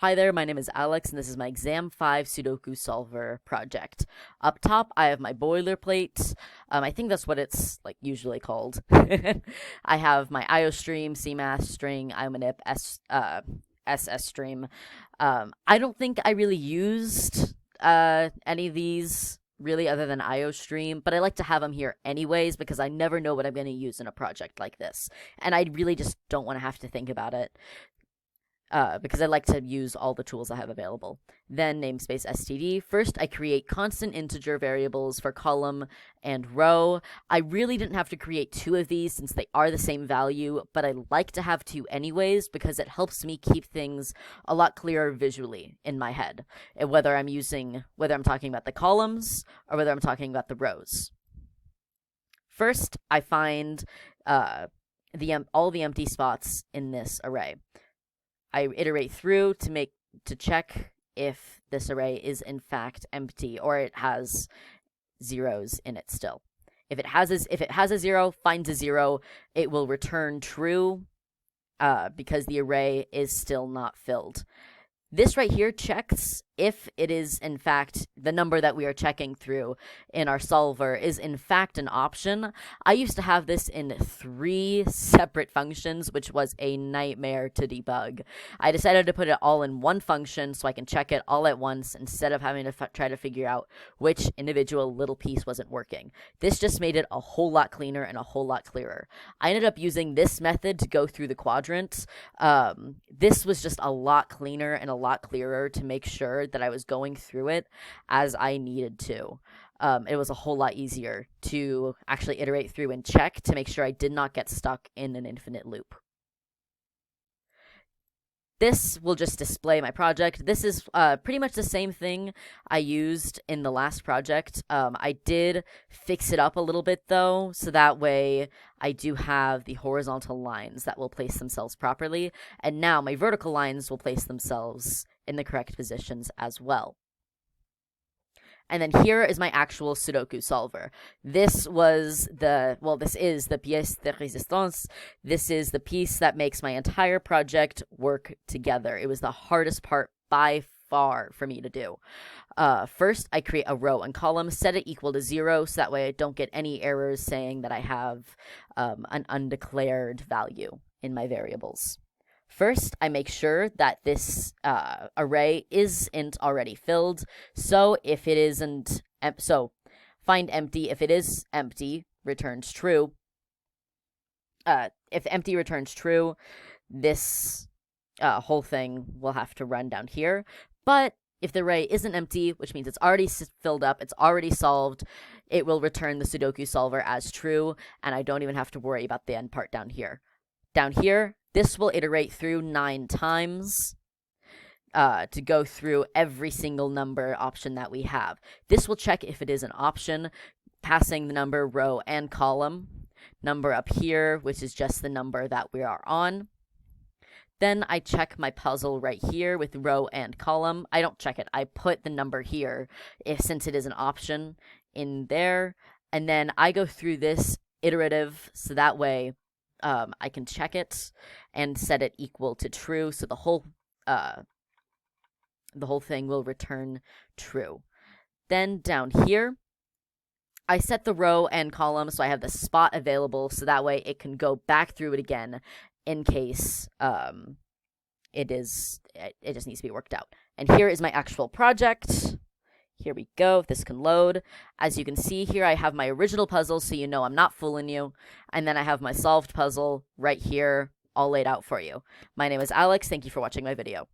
Hi there, my name is Alex, and this is my Exam 5 Sudoku Solver project. Up top, I have my boilerplate. I think that's what it's usually called. I have my IO stream, CMath string, IOManip, SS stream. I don't think I really used any of these really other than IO stream, but I like to have them here anyways because I never know what I'm going to use in a project like this, and I really just don't want to have to think about it. Because I like to use all the tools I have available. Then namespace std. First, I create constant integer variables for column and row. I really didn't have to create two of these since they are the same value, but I like to have two anyways because it helps me keep things a lot clearer visually in my head, whether I'm talking about the columns or whether I'm talking about the rows. First, I find all the empty spots in this array. I iterate through to check if this array is in fact empty or it has zeros in it still. If it has a zero, finds a zero, it will return true because the array is still not filled. This right here checks if it is in fact the number that we are checking through in our solver is in fact an option. I used to have this in 3 separate functions, which was a nightmare to debug. I decided to put it all in one function so I can check it all at once instead of having to try to figure out which individual little piece wasn't working. This just made it a whole lot cleaner and a whole lot clearer. I ended up using this method to go through the quadrants. This was just a lot cleaner and a lot clearer to make sure that I was going through it as I needed to. It was a whole lot easier to actually iterate through and check to make sure I did not get stuck in an infinite loop. This will just display my project. This is pretty much the same thing I used in the last project. I did fix it up a little bit though, so that way I do have the horizontal lines that will place themselves properly, and now my vertical lines will place themselves in the correct positions as well. And then here is my actual Sudoku solver. This is the pièce de résistance. This is the piece that makes my entire project work together. It was the hardest part by far for me to do. First, I create a row and column, set it equal to 0, so that way I don't get any errors saying that I have an undeclared value in my variables. First, I make sure that this array isn't already filled. So if it isn't, find empty. If it is empty, returns true. If empty returns true, this whole thing will have to run down here. But if the array isn't empty, which means it's already filled up, it's already solved, it will return the Sudoku solver as true, and I don't even have to worry about the end part down here. Down here, this will iterate through 9 times to go through every single number option that we have. This will check if it is an option, passing the number, row, and column. Number up here, which is just the number that we are on. Then I check my puzzle right here with row and column. I don't check it. I put the number here since it is an option in there. And then I go through this iterative so that way I can check it and set it equal to true, so the whole thing will return true. Then down here, I set the row and column so I have the spot available, so that way it can go back through it again in case it just needs to be worked out. And here is my actual project. Here we go. This can load. As you can see here, I have my original puzzle, so you know I'm not fooling you. And then I have my solved puzzle right here, all laid out for you. My name is Alex. Thank you for watching my video.